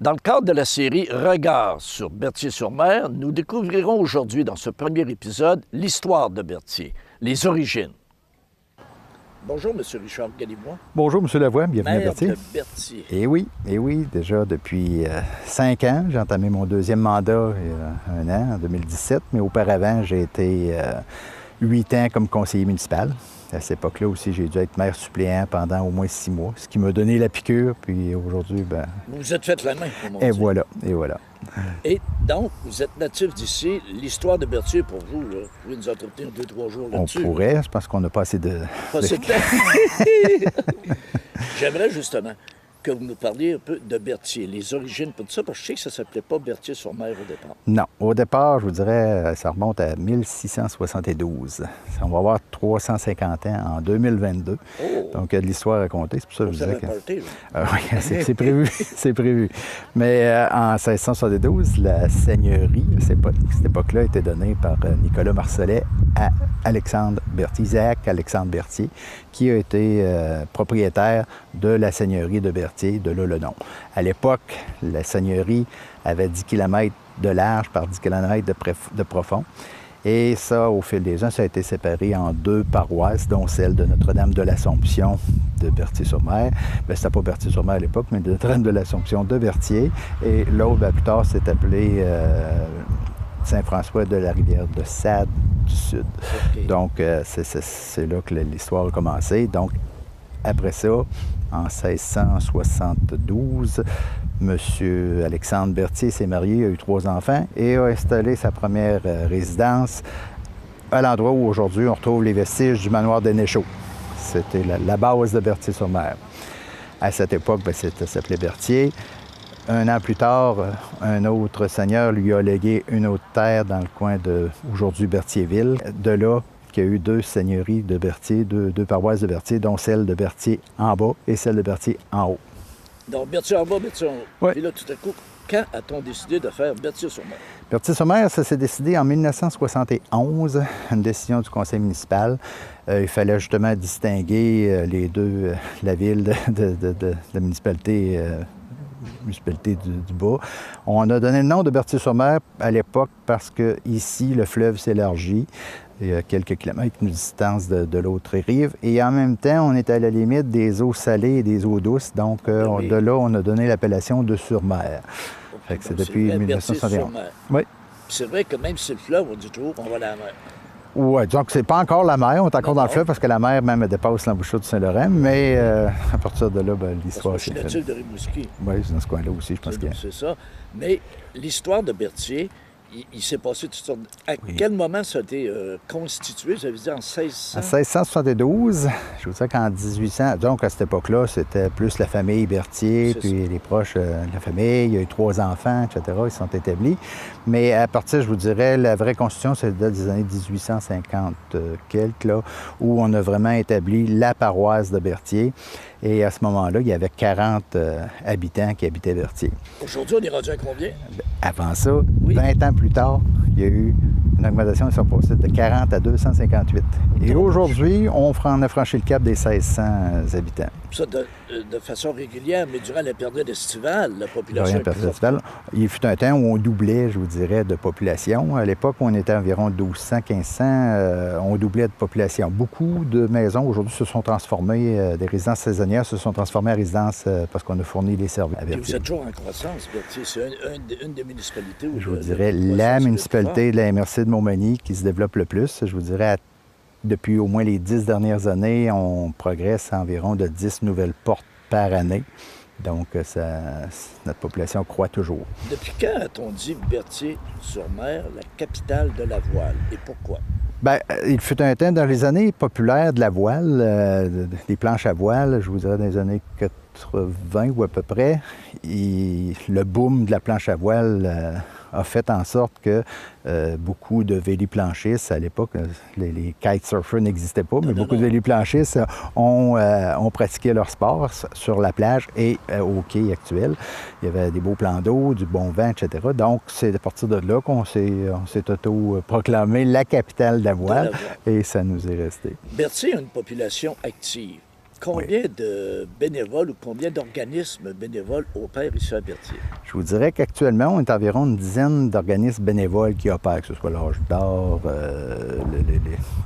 Dans le cadre de la série Regards sur Berthier-sur-Mer, nous découvrirons aujourd'hui dans ce premier épisode l'histoire de Berthier, les origines. Bonjour, M. Richard Galimois. Bonjour, M. Lavoie, bienvenue à Maire Berthier. de Berthier. Eh oui, déjà depuis 5 ans, j'ai entamé mon deuxième mandat il y a 1 an, en 2017, mais auparavant, j'ai été 8 ans comme conseiller municipal. À cette époque-là aussi, j'ai dû être maire suppléant pendant au moins 6 mois, ce qui m'a donné la piqûre, puis aujourd'hui, Vous vous êtes fait la main, comme on et dit. voilà, et voilà. Et donc, vous êtes natif d'ici. L'histoire de Berthier, pour vous, là, vous pouvez nous entretenir 2-3 jours On là-dessus. pourrait, je pense qu'on n'a pas assez de... Pas assez de temps. J'aimerais justement que vous nous parliez un peu de Berthier, les origines, pour tout ça, parce que je sais que ça ne s'appelait pas Berthier-sur-Mer au départ. Non. Au départ, je vous dirais, ça remonte à 1672. On va avoir 350 ans en 2022. Oh! Donc, il y a de l'histoire à raconter. C'est pour ça que je Ça disais va que... partir, là. Oui, c'est prévu, c'est prévu. Mais en 1672, la seigneurie, à cette époque-là, était donnée par Nicolas Marcellet à Alexandre Berthier, Isaac Alexandre Berthier, qui a été propriétaire de la seigneurie de Berthier, de là le nom. À l'époque, la seigneurie avait 10 km de large par 10 km de profond. Et ça, au fil des ans, ça a été séparé en 2 paroisses, dont celle de Notre-Dame de l'Assomption de Berthier-sur-Mer. Bien, c'était pas Berthier-sur-Mer à l'époque, mais de Notre-Dame de l'Assomption de Berthier. Et l'autre, bien, plus tard, s'est appelé Saint-François de la rivière de Sade du Sud. Okay. Donc, c'est là que l'histoire a commencé. Donc, après ça, en 1672, M. Alexandre Berthier s'est marié, a eu 3 enfants et a installé sa première résidence à l'endroit où aujourd'hui on retrouve les vestiges du manoir des Néchaux. C'était la base de Berthier-sur-Mer. À cette époque, bien, ça s'appelait Berthier. 1 an plus tard, un autre seigneur lui a légué une autre terre dans le coin de aujourd'hui Berthierville. De là, qu'il y a eu 2 seigneuries de Berthier, 2 paroisses de Berthier, dont celle de Berthier en bas et celle de Berthier en haut. Donc, Berthier en bas, Berthier en haut. Oui. Et là, tout à coup, quand a-t-on décidé de faire Berthier-sur-Mer? Berthier-sur-Mer, ça s'est décidé en 1971, une décision du conseil municipal. Il fallait justement distinguer les deux, la ville de la municipalité du bas. On a donné le nom de Berthier-sur-Mer à l'époque parce que ici le fleuve s'élargit. Il y a quelques kilomètres de distance de l'autre rive. Et en même temps, on est à la limite des eaux salées et des eaux douces. Donc, Oui. de là, on a donné l'appellation de sur-mer. Fait que c'est depuis 1971. Oui. C'est vrai que même si c'est le fleuve, on dit toujours qu'on va à la mer. Oui, donc c'est pas encore la mer, on est encore dans le fleuve parce que la mer même dépasse l'embouchure du Saint-Laurent, mais à partir de là, ben, l'histoire Parce que je s'est suis faite. natif de Rimouski. Oui, c'est dans ce coin-là aussi, je pense que... C'est ça. Mais l'histoire de Berthier, il s'est passé toutes sortes... À Oui. quel moment ça a été constitué? Vous avez dit en 1600? En 1672, je vous dis qu'en 1800, donc à cette époque-là, c'était plus la famille Berthier, C'est puis les proches de la famille. Il y a eu 3 enfants, etc. Ils sont établis. Mais à partir, je vous dirais, la vraie constitution, c'est des années 1850 quelques, là, où on a vraiment établi la paroisse de Berthier. Et à ce moment-là, il y avait 40 habitants qui habitaient Berthier. Aujourd'hui, on est rendu à combien? Avant ça, Oui. 20 ans plus tard, il y a eu une augmentation, ils sont passés de 40 à 258. Et aujourd'hui, on a franchi le cap des 1600 habitants. Ça, de façon régulière, mais durant la période estivale, la population... Rien est plus festival. Il fut un temps où on doublait, je vous dirais, de population. À l'époque, on était environ 1200, 1500. On doublait de population. Beaucoup de maisons aujourd'hui se sont transformées, des résidences saisonnières se sont transformées en résidences parce qu'on a fourni les services à Puis vous Berthier. êtes toujours en croissance, Berthier. C'est une des municipalités où... Je vous dirais la municipalité de la MRC de Montmagny qui se développe le plus. Je vous dirais, depuis au moins les 10 dernières années, on progresse à environ de 10 nouvelles portes par année. Donc, notre population croît toujours. Depuis quand a-t-on dit Berthier-sur-Mer, la capitale de la voile? Et pourquoi? Bien, il fut un temps dans les années populaires de la voile, des planches à voile, je vous dirais dans les années 80 ou à peu près. Le boom de la planche à voile a fait en sorte que beaucoup de véliplanchistes, à l'époque, les kitesurfers n'existaient pas, mais beaucoup de véliplanchistes ont pratiqué leur sport sur la plage et au quai actuel. Il y avait des beaux plans d'eau, du bon vent, etc. Donc, c'est à partir de là qu'on s'est auto-proclamé la capitale de la voile et ça nous est resté. Berthier a une population active. Combien de bénévoles ou combien d'organismes bénévoles opèrent ici à Berthier? Je vous dirais qu'actuellement, on est environ une dizaine d'organismes bénévoles qui opèrent, que ce soit l'Âge d'Or,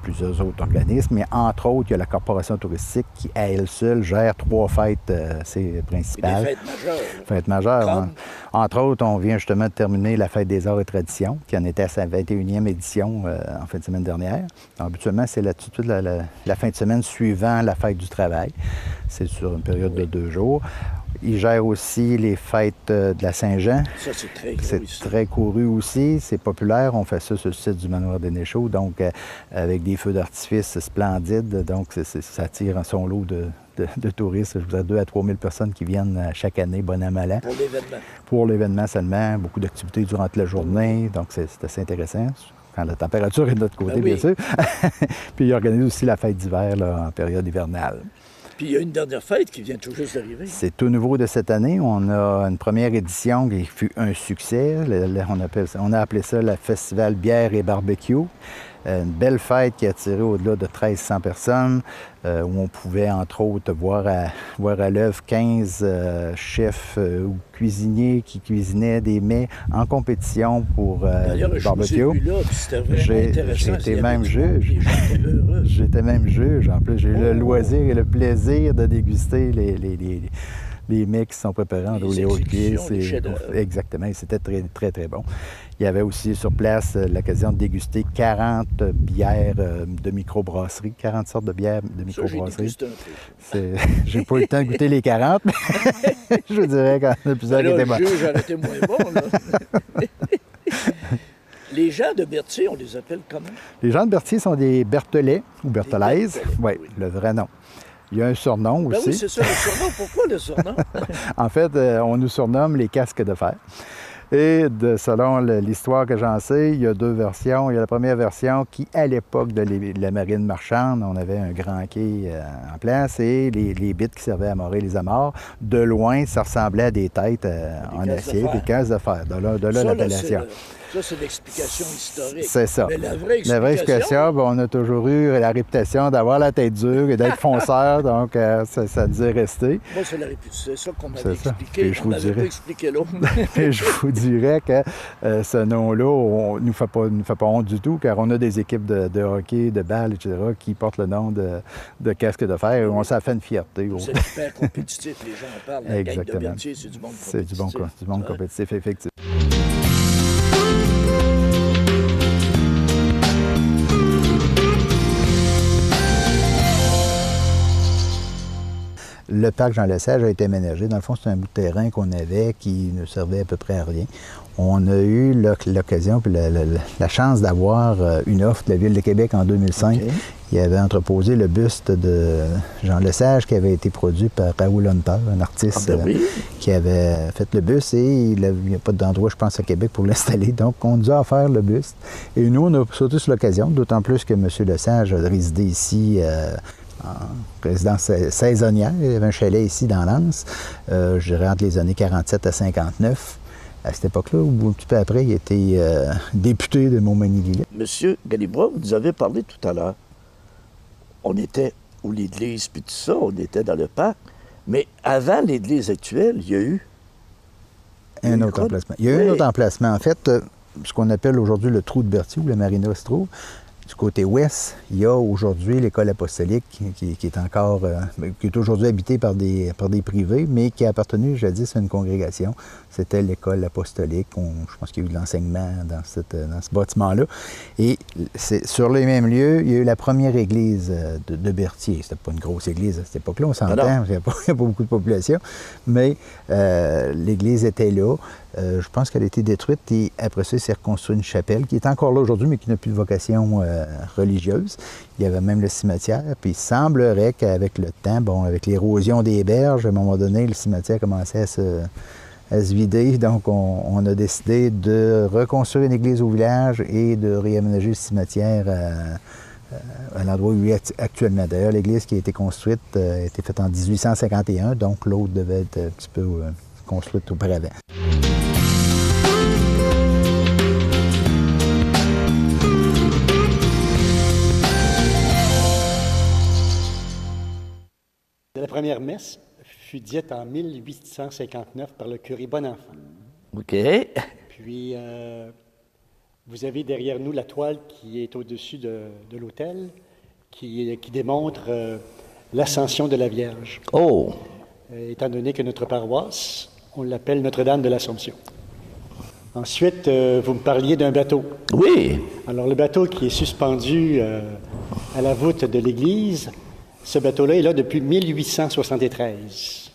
plusieurs autres organismes, mais entre autres, il y a la Corporation touristique qui, à elle seule, gère 3 fêtes assez principales. Et des fêtes majeures. Fêtes majeures. Comme? Entre autres, on vient justement de terminer la Fête des Arts et Traditions, qui en était à sa 21e édition en fin de semaine dernière. Donc, habituellement, c'est là tout de suite la fin de semaine suivant la Fête du travail. C'est sur une période de 2 jours. Il gère aussi les fêtes de la Saint-Jean. Ça, c'est très gros C'est ici. très couru aussi, c'est populaire. On fait ça sur le site du Manoir des Néchaux, donc avec des feux d'artifice splendides. Donc, ça attire son lot de touristes. Je vous dirais 2 à 3 000 personnes qui viennent chaque année, bon an, mal an. Pour l'événement. Pour l'événement seulement. Beaucoup d'activités durant la journée, donc c'est assez intéressant. Quand la température est de notre côté, Ben oui. bien sûr. Puis il organise aussi la fête d'hiver là, en période hivernale. Puis il y a une dernière fête qui vient tout juste d'arriver. C'est tout nouveau de cette année. On a une première édition qui fut un succès. On a appelé ça le Festival Bière et Barbecue. Une belle fête qui a attiré au-delà de 1300 personnes, où on pouvait, entre autres, voir à l'œuvre 15 chefs ou cuisiniers qui cuisinaient des mets en compétition pour D'ailleurs, le je vous ai barbecue. vu là, puis c'était vraiment intéressant. J'étais Il y avait même du monde, juge. les gens étaient heureux. J'étais même juge. En plus, j'ai eu le loisir et le plaisir de déguster les mets qui sont préparés en Les haute pied. exécutions, les chefs-d'œuvre. Exactement. C'était très, très, très bon. Il y avait aussi sur place l'occasion de déguster 40 bières de microbrasserie, 40 sortes de bières de Ça, j'ai microbrasserie. dégusté un peu. J'ai pas eu le temps de goûter les 40, mais je vous dirais qu'il y en a plusieurs qui Là, étaient le bons. juge aurait été moins bon, là. Les gens de Berthier, on les appelle comment? Les gens de Berthier sont des Berthelais ou Berthelaises. Berthelais, Oui, oui. le vrai nom. Il y a un surnom Ben aussi. oui, c'est ça, le surnom. Pourquoi le surnom? En fait, on nous surnomme les casques de fer. Et selon l'histoire que j'en sais, il y a 2 versions. Il y a la première version qui, à l'époque de la marine marchande, on avait un grand quai en place et les bites qui servaient à amarrer les amarres. De loin, ça ressemblait à des têtes en cases de acier, fer. des cases de fer. De là Ça, là, l'appellation. Ça, c'est l'explication historique. C'est ça. Mais la vraie La vraie explication, ben, on a toujours eu la réputation d'avoir la tête dure et d'être fonceur, donc ça nous est resté. Moi, c'est ça qu'on m'avait C'est ça. expliqué. Et je On vous m'avait dirais- pas expliqué l'autre. Et je vous dirais que ce nom-là ne nous fait pas honte du tout, car on a des équipes de hockey, de balle, etc., qui portent le nom de casque de fer et on s'en fait une fierté. C'est hyper compétitif, les gens en parlent. La gang de Exactement. Berthier, c'est du monde compétitif. C'est du monde Ouais. compétitif, effectivement. Le parc Jean-Lesage a été aménagé. Dans le fond, c'est un bout de terrain qu'on avait qui ne servait à peu près à rien. On a eu l'occasion puis la chance d'avoir une offre de la Ville de Québec en 2005. OK. Il avait entreposé le buste de Jean Lesage qui avait été produit par Raoul Hunter, un artiste Ah ben oui. qui avait fait le buste et il n'y a pas d'endroit, je pense, à Québec pour l'installer. Donc, on nous a offert le buste. Et nous, on a sauté sur l'occasion, d'autant plus que M. Lesage a résidé ici en résidence saisonnière. Il y avait un chalet ici dans l'Anse, je dirais entre les années 47 à 59. À cette époque-là, ou un petit peu après, il était député de Montmagny-Lillet. Monsieur Galibra, vous nous avez parlé tout à l'heure. On était où l'église, puis tout ça, on était dans le parc. Mais avant l'église actuelle, il y a eu... Un une autre école? emplacement. Il y a eu Oui. un autre emplacement. En fait, ce qu'on appelle aujourd'hui le trou de Berthier, où la marina se trouve, du côté ouest, il y a aujourd'hui l'école apostolique qui est encore, qui est aujourd'hui habitée par des privés, mais qui a appartenu jadis à une congrégation. C'était l'école apostolique. Je pense qu'il y a eu de l'enseignement dans ce bâtiment-là. Et sur les mêmes lieux, il y a eu la première église de Berthier. C'était pas une grosse église à cette époque-là, on s'entend, il n'y a pas beaucoup de population, mais l'église était là. Je pense qu'elle a été détruite et après ça, il s'est reconstruit une chapelle qui est encore là aujourd'hui, mais qui n'a plus de vocation religieuse. Il y avait même le cimetière. Puis il semblerait qu'avec le temps, bon, avec l'érosion des berges, à un moment donné, le cimetière commençait à se vider. Donc, on a décidé de reconstruire une église au village et de réaménager le cimetière à l'endroit où il est actuellement. D'ailleurs, l'église qui a été construite a été faite en 1851, donc l'autre devait être un petit peu construite auparavant. première messe fut dite en 1859 par le curé Bonenfant. OK. Puis, vous avez derrière nous la toile qui est au-dessus de l'autel, qui démontre l'ascension de la Vierge. Oh! Étant donné que notre paroisse, on l'appelle Notre-Dame de l'Assomption. Ensuite, vous me parliez d'un bateau. Oui! Alors, le bateau qui est suspendu à la voûte de l'église, ce bateau-là est là depuis 1873.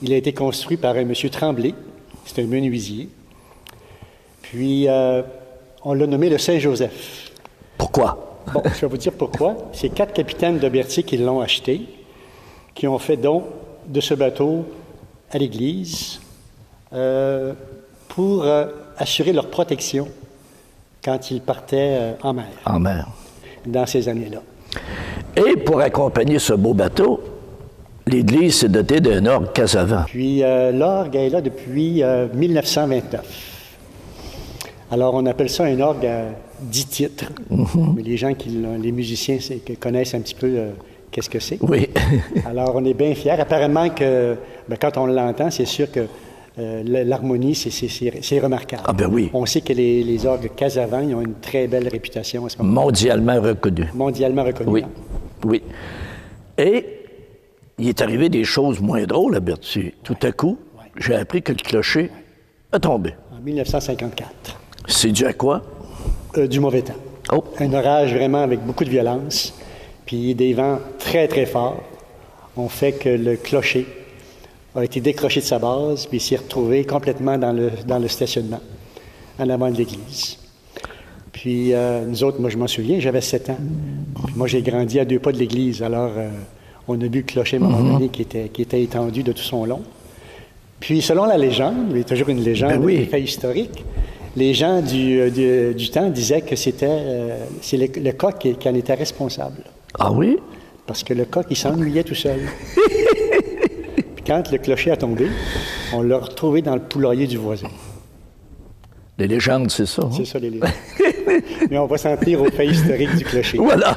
Il a été construit par un monsieur Tremblay, c'est un menuisier. Puis, on l'a nommé le Saint-Joseph. Pourquoi? Bon, je vais vous dire pourquoi. C'est 4 capitaines de Berthier qui l'ont acheté, qui ont fait don de ce bateau à l'Église pour assurer leur protection quand ils partaient en mer. En mer. Dans ces années-là. Et pour accompagner ce beau bateau, l'Église s'est dotée d'un orgue Casavant. Puis l'orgue est là depuis 1929. Alors, on appelle ça un orgue à 10 titres. Mais les gens les musiciens connaissent un petit peu qu'est-ce que c'est. Oui. Alors, on est bien fiers. Apparemment que, quand on l'entend, c'est sûr que l'harmonie, c'est remarquable. Ah ben oui. On sait que les orgues Casavant, ils ont une très belle réputation à ce moment-là. Mondialement reconnu. Mondialement reconnu. Oui, oui. Et il est arrivé des choses moins drôles à Berthier. Tout à coup, j'ai appris que le clocher a tombé. En 1954. C'est dû à quoi? Du mauvais temps. Oh. Un orage vraiment avec beaucoup de violence, puis des vents très, très forts ont fait que le clocher a été décroché de sa base, puis s'est retrouvé complètement dans le stationnement, en avant de l'église. Puis nous autres, moi je m'en souviens, j'avais 7 ans. Puis moi j'ai grandi à 2 pas de l'église, alors on a vu le clocher à un moment donné qui était étendu de tout son long. Puis selon la légende, il y a toujours une légende, des faits historiques, les gens du temps disaient que c'est le coq qui en était responsable. Ah oui? Parce que le coq, il s'ennuyait tout seul. Puis quand le clocher a tombé, on l'a retrouvé dans le poulailler du voisin. Les légendes, c'est ça. Hein? C'est ça, les légendes. Mais on va s'en tenir aux faits historiques du clocher. Voilà!